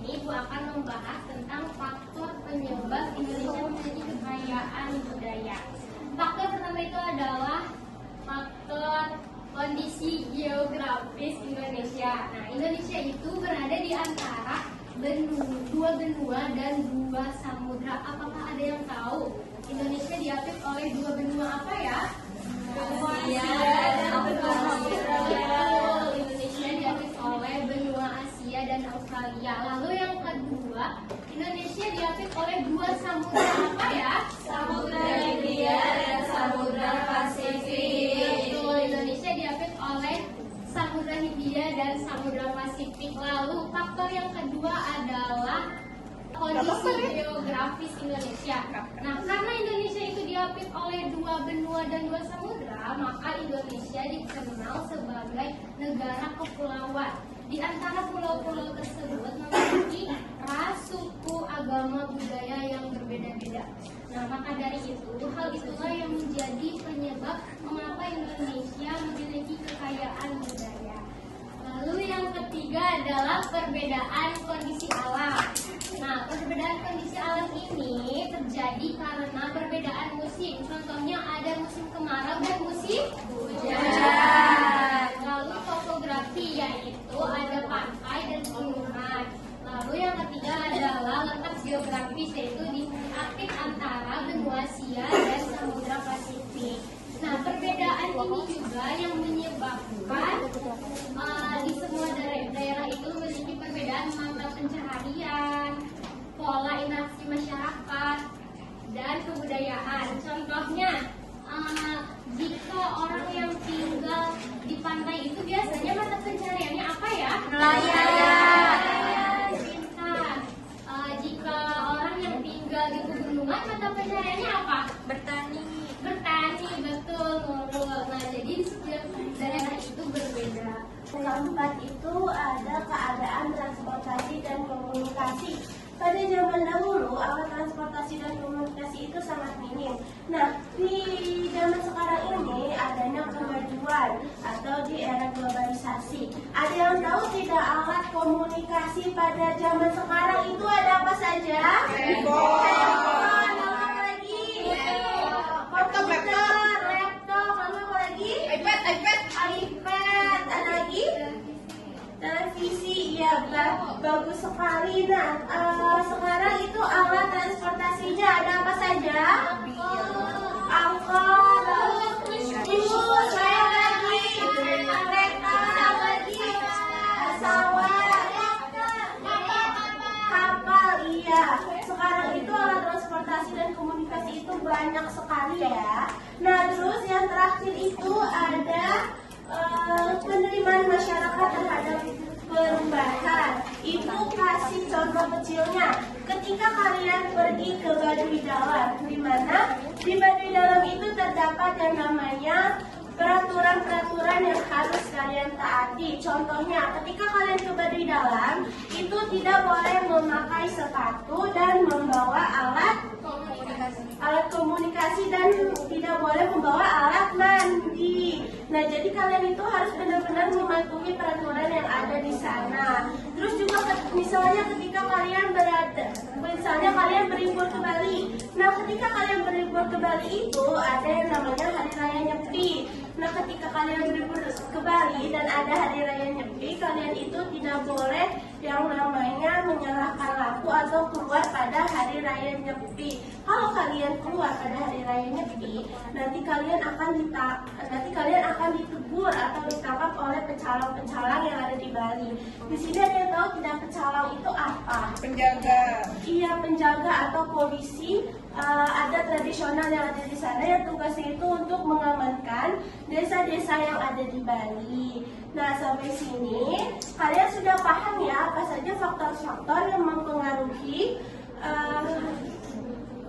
ini Ibu akan membahas tentang faktor penyebab Indonesia memiliki kekayaan budaya. Faktor pertama itu adalah faktor kondisi geografis Indonesia. Nah, Indonesia itu berada di antara dua benua dan dua samudra. Apakah ada yang tahu Indonesia diapit oleh dua benua apa ya? Asia dan Australia. Indonesia diapit oleh benua Asia dan Australia. Lalu yang kedua, Indonesia diapit oleh dua samudra apa ya? Samudra Hindia dan Samudra Pasifik. Betul, Indonesia diapit oleh Samudra Hindia dan Samudra Pasifik. Lalu faktor yang kedua adalah kondisi geografis Indonesia. Nah, karena Indonesia itu diapit oleh dua benua dan dua samudra, maka Indonesia dikenal sebagai negara kepulauan. Di antara pulau-pulau tersebut memiliki ras, suku, agama, budaya yang berbeda-beda. Nah, maka dari itu, hal itulah yang menjadi penyebab mengapa Indonesia memiliki kekayaan budaya. Lalu yang ketiga adalah perbedaan kondisi alam. Nah, perbedaan kondisi alam ini terjadi karena perbedaan musim. Contohnya ada musim kemarau dan musim hujan. Lalu topografi, yaitu ada pantai dan gunungan. Lalu yang ketiga adalah letak geografis, yaitu diapit antara benua Asia dan Samudra Pasifik. Nah, perbedaan ini juga yang menyebabkan di semua daerah itu memiliki perbedaan mata pencaharian, pola interaksi masyarakat, dan kebudayaan. Contohnya, jika orang yang tinggal di pantai itu biasanya mata pencahariannya apa ya? Nelayan. Pintar. Jika orang yang tinggal di pegunungan, mata pencahariannya apa? Bertani, betul, Nurul. Nah, jadi setiap daerah itu berbeda. Keempat itu ada keadaan transportasi dan komunikasi. Pada zaman dahulu, alat transportasi dan komunikasi itu sangat minim. Nah, di zaman sekarang ini adanya kemajuan atau di era globalisasi. Ada yang tahu tidak alat komunikasi pada zaman sekarang itu ada apa saja? Handphone, apa lagi? Komputer, laptop, lalu apa lagi? iPad, ada lagi? Televisi, ya, bagus sekali. Nah, sekarang itu alat transportasinya ada apa saja? Angkot, lalu bus, lagi, kereta, apa lagi? Pesawat, kapal, iya. Sekarang itu alat transportasi dan komunikasi itu banyak sekali ya. Nah, terus yang terakhir itu ada penerimaan masyarakat terhadap perubahan. Itu kasih contoh kecilnya. Ketika kalian pergi ke Baduy Dalam, di mana di Baduy Dalam itu terdapat yang namanya peraturan-peraturan yang harus kalian taati. Contohnya, ketika kalian ke Baduy Dalam, itu tidak boleh memakai sepatu dan membawa alat komunikasi dan tidak boleh membawa alat mandi. Nah, jadi kalian itu harus benar-benar mematuhi peraturan yang ada di sana. Terus juga misalnya ketika kalian berlibur ke Bali. Nah, ketika kalian berlibur ke Bali itu ada yang namanya Hari Raya Nyepi. Nah, ketika kalian berlibur ke Bali dan ada Hari Raya Nyepi, kalian itu tidak boleh yang namanya menyalakan lampu atau keluar pada Hari Raya Nyepi. Kalau kalian keluar pada Hari Raya Nyepi, nanti kalian akan ditegur atau ditangkap oleh pecalang-pecalang yang ada di Bali. Di sini ada yang tahu tidak pecalang itu apa? Penjaga. Iya, penjaga atau polisi adat tradisional yang ada di sana yang tugasnya itu untuk mengamankan desa-desa yang ada di Bali. Nah, sampai sini kalian sudah paham ya apa saja faktor-faktor yang mempengaruhi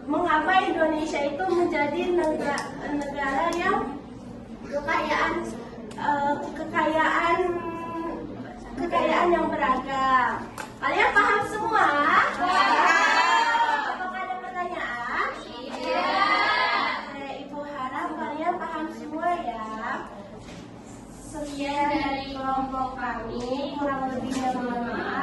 mengapa Indonesia itu menjadi negara yang kekayaan yang beragam. Kalian paham semua? Apakah ada pertanyaan? Iya. Ibu harap kalian paham semua ya. Sekian dari kelompok kami, kurang lebihnya mohon maaf.